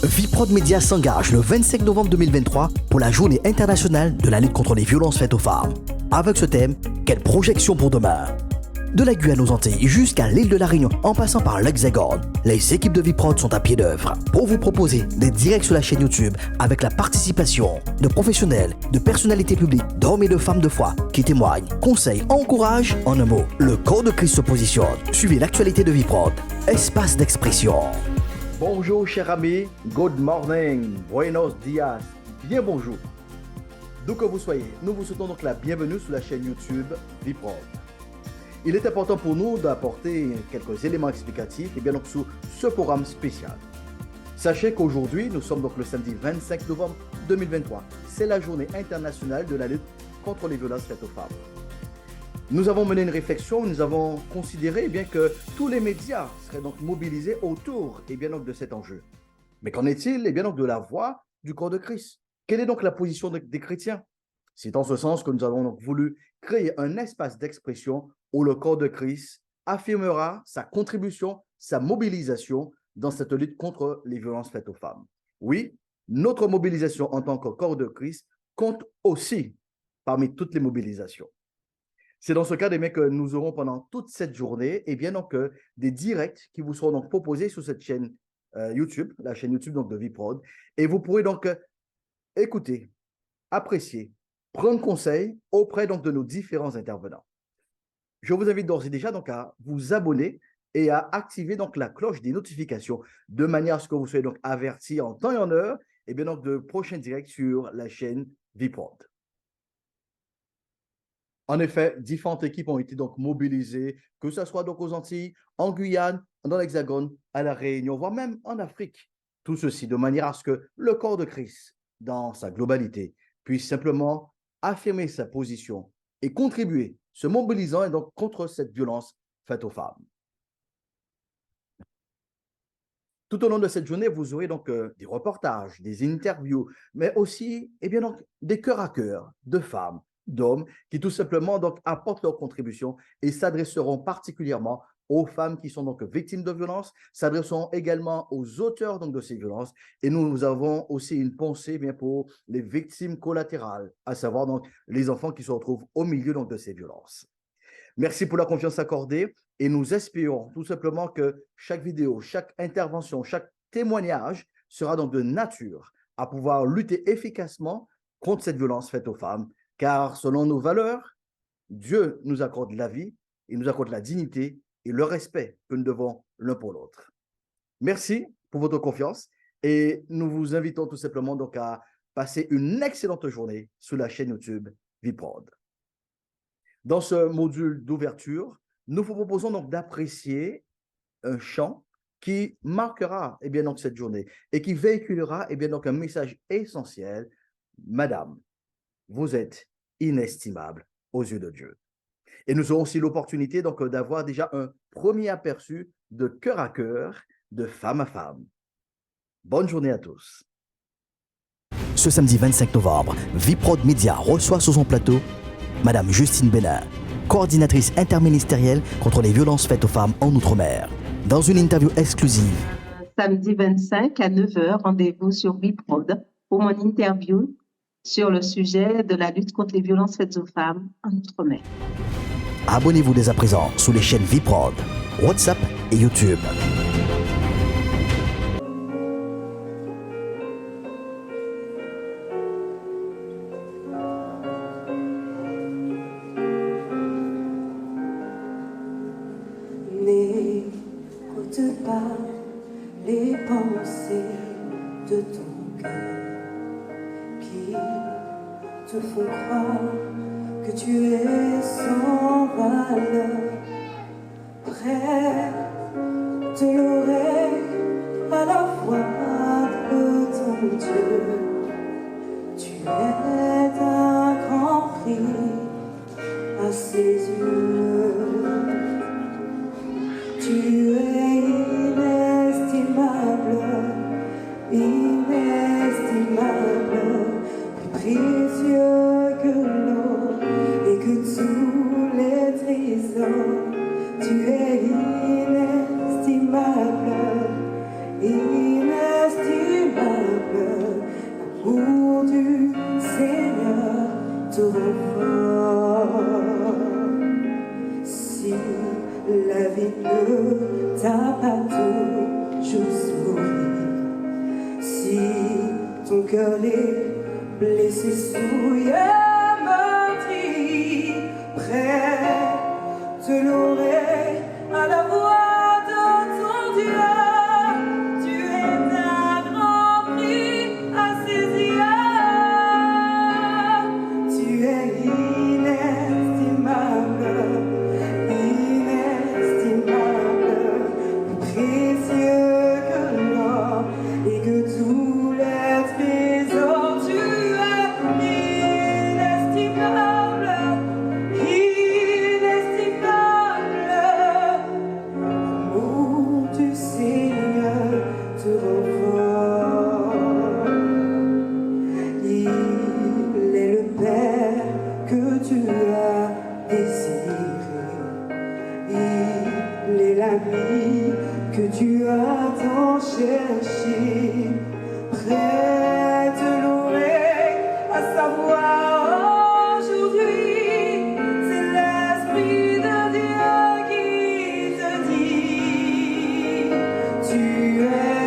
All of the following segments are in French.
Viprod Média s'engage le 25 novembre 2023 pour la journée internationale de la lutte contre les violences faites aux femmes. Avec ce thème, quelle projection pour demain? De la Guyane aux Antilles jusqu'à l'île de la Réunion en passant par l'Hexagone, les équipes de Viprod sont à pied d'œuvre pour vous proposer des directs sur la chaîne YouTube avec la participation de professionnels, de personnalités publiques, d'hommes et de femmes de foi qui témoignent, conseillent, encouragent. En un mot, le corps de Christ se positionne. Suivez l'actualité de Viprod, espace d'expression. Bonjour chers amis, good morning, buenos dias, bien bonjour. D'où que vous soyez, nous vous souhaitons donc la bienvenue sur la chaîne YouTube Viprod. Il est important pour nous d'apporter quelques éléments explicatifs et bien donc sur ce programme spécial. Sachez qu'aujourd'hui, nous sommes donc le samedi 25 novembre 2023. C'est la journée internationale de la lutte contre les violences faites aux femmes. Nous avons mené une réflexion, nous avons considéré bien que tous les médias seraient donc mobilisés autour bien donc de cet enjeu. Mais qu'en est-il bien donc de la voix du corps de Christ? Quelle est donc la position des chrétiens? C'est en ce sens que nous avons donc voulu créer un espace d'expression où le corps de Christ affirmera sa contribution, sa mobilisation dans cette lutte contre les violences faites aux femmes. Oui, notre mobilisation en tant que corps de Christ compte aussi parmi toutes les mobilisations. C'est dans ce cadre que nous aurons pendant toute cette journée bien donc des directs qui vous seront donc proposés sur cette chaîne YouTube, la chaîne YouTube donc de Viprod, et vous pourrez donc écouter, apprécier, prendre conseil auprès donc de nos différents intervenants. Je vous invite d'ores et déjà donc à vous abonner et à activer donc la cloche des notifications de manière à ce que vous soyez donc avertis en temps et en heure bien donc de prochains directs sur la chaîne Viprod. En effet, différentes équipes ont été donc mobilisées, que ce soit donc aux Antilles, en Guyane, dans l'Hexagone, à La Réunion, voire même en Afrique. Tout ceci de manière à ce que le corps de Christ, dans sa globalité, puisse simplement affirmer sa position et contribuer, se mobilisant donc contre cette violence faite aux femmes. Tout au long de cette journée, vous aurez donc des reportages, des interviews, mais aussi bien donc, des cœurs à cœur de femmes, d'hommes qui tout simplement donc apportent leur contribution et s'adresseront particulièrement aux femmes qui sont donc victimes de violences, s'adresseront également aux auteurs donc de ces violences, et nous avons aussi une pensée bien pour les victimes collatérales, à savoir donc les enfants qui se retrouvent au milieu donc de ces violences. Merci pour la confiance accordée et nous espérons tout simplement que chaque vidéo, chaque intervention, chaque témoignage sera donc de nature à pouvoir lutter efficacement contre cette violence faite aux femmes, car selon nos valeurs, Dieu nous accorde la vie, il nous accorde la dignité et le respect que nous devons l'un pour l'autre. Merci pour votre confiance et nous vous invitons tout simplement donc à passer une excellente journée sur la chaîne YouTube Viprod. Dans ce module d'ouverture, nous vous proposons donc d'apprécier un chant qui marquera bien donc cette journée et qui véhiculera bien donc un message essentiel. Madame, vous êtes inestimable aux yeux de Dieu. Et nous aurons aussi l'opportunité donc d'avoir déjà un premier aperçu de cœur à cœur, de femme à femme. Bonne journée à tous. Ce samedi 25 novembre, Viprod Média reçoit sur son plateau Madame Justine Bénin, coordinatrice interministérielle contre les violences faites aux femmes en Outre-mer. Dans une interview exclusive. Samedi 25 à 9h, rendez-vous sur Viprod pour mon interview sur le sujet de la lutte contre les violences faites aux femmes en Outre-mer. Abonnez-vous dès à présent sur les chaînes Viprod, WhatsApp et YouTube. N'écoute pas les pensées de ton cœur qui te font croire que tu es sans valeur. Prête l'oreille à la voix de ton Dieu. Tu es d'un grand prix à ses yeux. Tu es inestimable, inestimable, plus précieux que l'eau et que tous les trésors. Tu es inestimable, inestimable. réconfort. Si la vie ne t'a pas toujours souri, si ton cœur est blessé, souillé, meurtri, près de l'oreille à la voix de ton Dieu, tu es un grand prix à saisir. Tu es inestimable, inestimable, plus précieux que l'or et que tous les trésors. Tu es inestimable, inestimable. L'amour du Seigneur te renforce. Il est le Père que tu as désiré. Il est l'ami que tu as tant cherché. Prête l'oreille à savoir aujourd'hui, c'est l'Esprit de Dieu qui te dit: tu es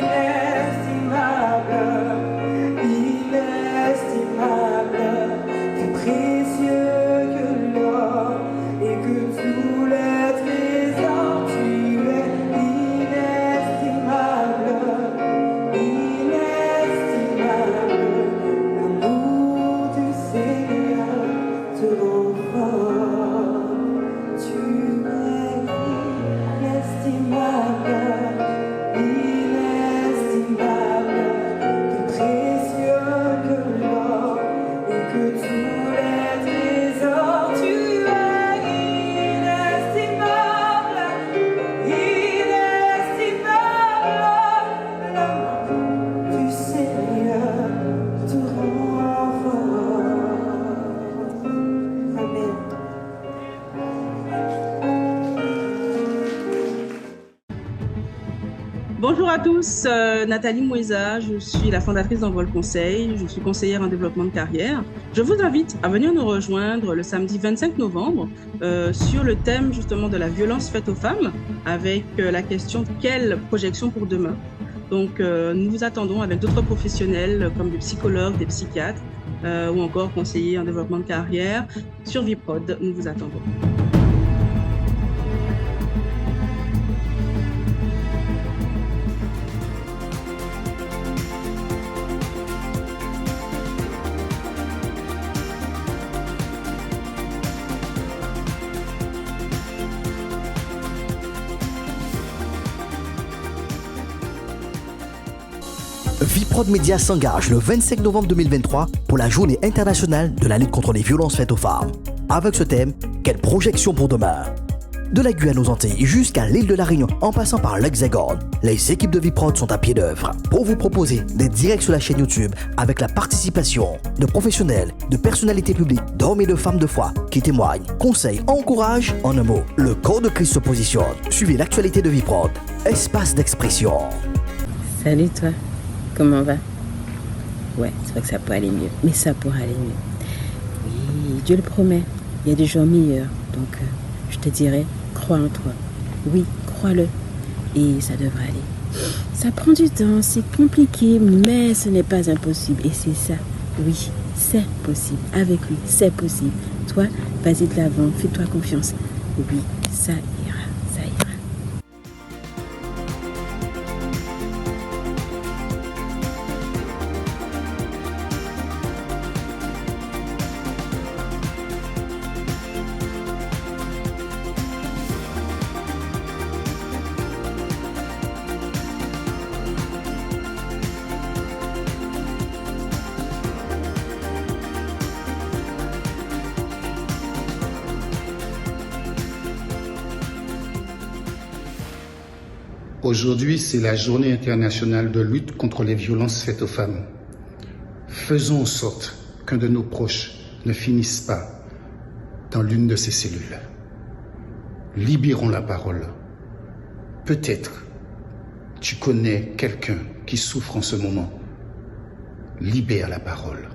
inestimable, inestimable, plus précieux que l'or et que tous les trésors. Tu es inestimable, inestimable. L'amour du Seigneur te renforce. Tu es inestimable, inestimable, plus précieux que l'or et que tous les trésors. Tu es inestimable, inestimable. L'amour du Seigneur te renforce. Amen. Bonjour à tous, Nathalie Moueza, je suis la fondatrice d'Envol Conseil, je suis conseillère en développement de carrière. Je vous invite à venir nous rejoindre le samedi 25 novembre sur le thème justement de la violence faite aux femmes avec la question « Quelle projection pour demain ?» Donc nous vous attendons avec d'autres professionnels comme des psychologues, des psychiatres ou encore conseillers en développement de carrière sur Viprod. Nous vous attendons. Viprod Média s'engage le 25 novembre 2023 pour la journée internationale de la lutte contre les violences faites aux femmes. Avec ce thème, quelle projection pour demain? De la Guyane aux Antilles jusqu'à l'île de la Réunion en passant par l'Hexagone, les équipes de Viprod sont à pied d'œuvre pour vous proposer des directs sur la chaîne YouTube avec la participation de professionnels, de personnalités publiques, d'hommes et de femmes de foi qui témoignent, conseillent, encouragent. En un mot, le corps de Christ se positionne. Suivez l'actualité de Viprod, espace d'expression. Salut toi, comment va? Ouais, c'est vrai que ça peut aller mieux, mais ça pourra aller mieux. Oui, Dieu le promet, il y a des jours meilleurs, donc je te dirais, crois en toi. Oui, crois-le, et ça devrait aller. Ça prend du temps, c'est compliqué, mais ce n'est pas impossible, et c'est ça. Oui, c'est possible, avec lui, c'est possible. Toi, vas-y de l'avant, fais-toi confiance. Oui, ça ira, ça ira. Aujourd'hui, c'est la journée internationale de lutte contre les violences faites aux femmes. Faisons en sorte qu'un de nos proches ne finisse pas dans l'une de ces cellules. Libérons la parole. Peut-être tu connais quelqu'un qui souffre en ce moment. Libère la parole.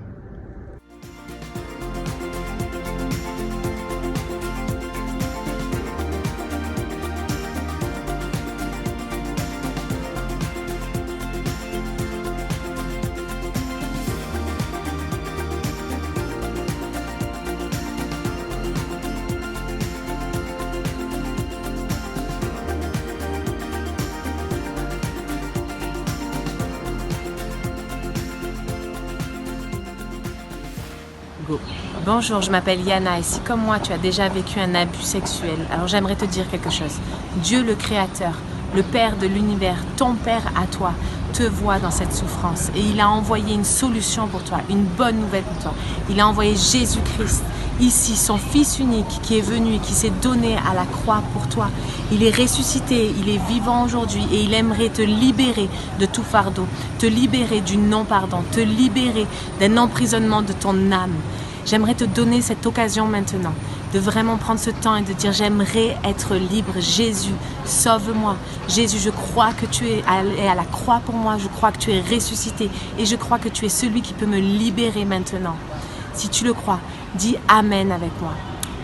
Go. Bonjour, je m'appelle Yana et si comme moi tu as déjà vécu un abus sexuel, alors j'aimerais te dire quelque chose. Dieu le Créateur, le Père de l'univers, ton Père à toi, te voit dans cette souffrance et il a envoyé une solution pour toi, une bonne nouvelle pour toi. Il a envoyé Jésus-Christ, ici, son Fils unique qui est venu et qui s'est donné à la croix pour toi. Il est ressuscité, il est vivant aujourd'hui et il aimerait te libérer de tout fardeau, te libérer du non-pardon, te libérer d'un emprisonnement de ton âme. J'aimerais te donner cette occasion maintenant de vraiment prendre ce temps et de dire j'aimerais être libre. Jésus, sauve-moi. Jésus, je crois que tu es allé à la croix pour moi. Je crois que tu es ressuscité et je crois que tu es celui qui peut me libérer maintenant. Si tu le crois, dis Amen avec moi.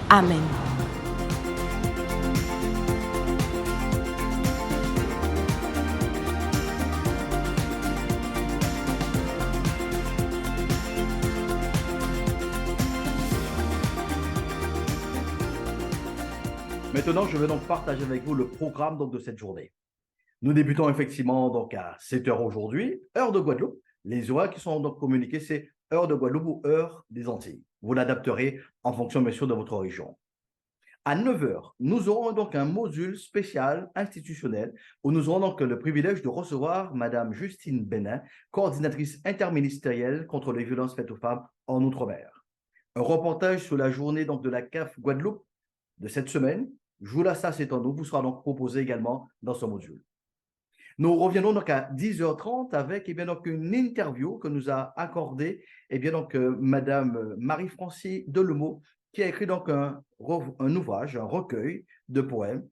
Amen. Maintenant, je vais donc partager avec vous le programme donc, de cette journée. Nous débutons effectivement donc à 7 h aujourd'hui, heure de Guadeloupe. Les horaires qui sont donc communiqués, c'est heure de Guadeloupe ou heure des Antilles. Vous l'adapterez en fonction, bien sûr, de votre région. À 9 h, nous aurons donc un module spécial institutionnel où nous aurons donc le privilège de recevoir Madame Justine Benin, coordinatrice interministérielle contre les violences faites aux femmes en Outre-mer. Un reportage sur la journée donc, de la CAF Guadeloupe de cette semaine. Joula ça c'est en nous, vous sera donc proposé également dans ce module. Nous reviendrons donc à 10 h 30 avec donc, une interview que nous a accordée Madame Marie-Francie Delemot, qui a écrit donc un ouvrage, un recueil de poèmes.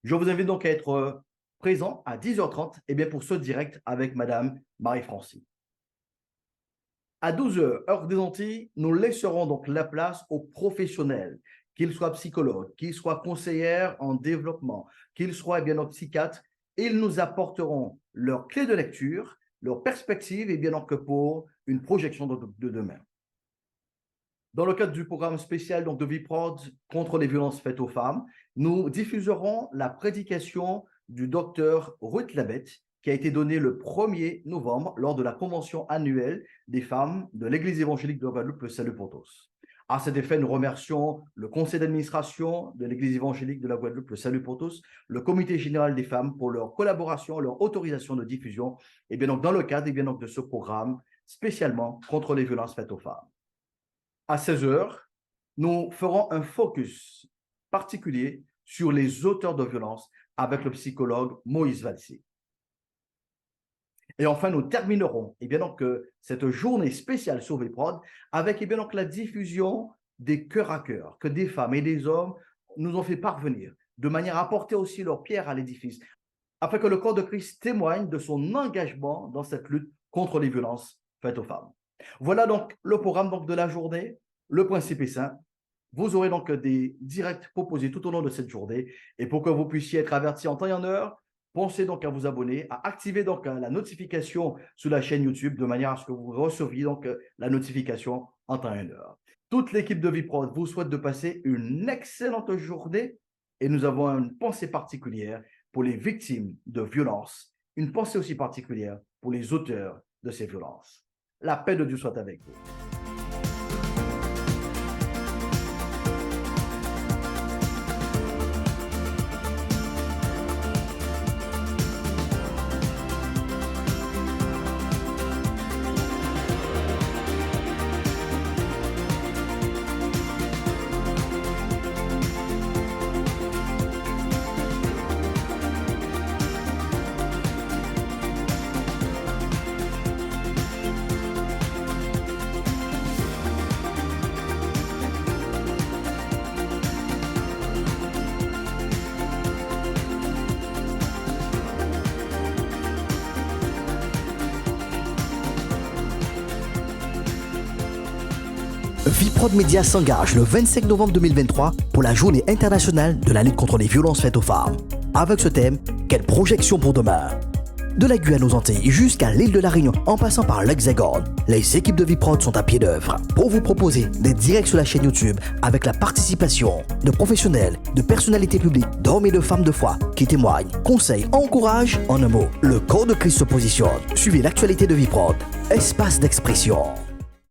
Je vous invite donc à être présent à 10 h 30 pour ce direct avec Madame Marie-Francie. À 12 h, heure des Antilles, nous laisserons donc la place aux professionnels, qu'ils soient psychologues, qu'ils soient conseillers en développement, qu'ils soient psychiatres. Ils nous apporteront leurs clés de lecture, leurs perspectives pour une projection de demain. Dans le cadre du programme spécial de Viprod contre les violences faites aux femmes, nous diffuserons la prédication du docteur Ruth Labette qui a été donnée le 1er novembre lors de la convention annuelle des femmes de l'Église évangélique de Guadeloupe, le Salut pour tous. À cet effet, nous remercions le conseil d'administration de l'Église évangélique de la Guadeloupe, le Salut pour tous, le comité général des femmes pour leur collaboration, leur autorisation de diffusion, dans le cadre de ce programme spécialement contre les violences faites aux femmes. À 16 h, nous ferons un focus particulier sur les auteurs de violences avec le psychologue Moïse Valsé. Et enfin, nous terminerons cette journée spéciale sur Viprod avec la diffusion des cœurs à cœur que des femmes et des hommes nous ont fait parvenir, de manière à apporter aussi leur pierre à l'édifice, afin que le corps de Christ témoigne de son engagement dans cette lutte contre les violences faites aux femmes. Voilà donc le programme de la journée. Le principe est simple. Vous aurez donc des directs proposés tout au long de cette journée. Et pour que vous puissiez être avertis en temps et en heure, pensez donc à vous abonner, à activer la notification sur la chaîne YouTube de manière à ce que vous receviez la notification en temps et en heure. Toute l'équipe de Viprod vous souhaite de passer une excellente journée et nous avons une pensée particulière pour les victimes de violences, une pensée aussi particulière pour les auteurs de ces violences. La paix de Dieu soit avec vous. Viprod Média s'engage le 25 novembre 2023 pour la journée internationale de la lutte contre les violences faites aux femmes. Avec ce thème, quelle projection pour demain? De la Guyane aux Antilles jusqu'à l'île de la Réunion en passant par l'Hexagone, les équipes de Viprod sont à pied d'œuvre pour vous proposer des directs sur la chaîne YouTube avec la participation de professionnels, de personnalités publiques, d'hommes et de femmes de foi qui témoignent, conseillent, encouragent. En un mot, le corps de Christ se positionne. Suivez l'actualité de Viprod, espace d'expression.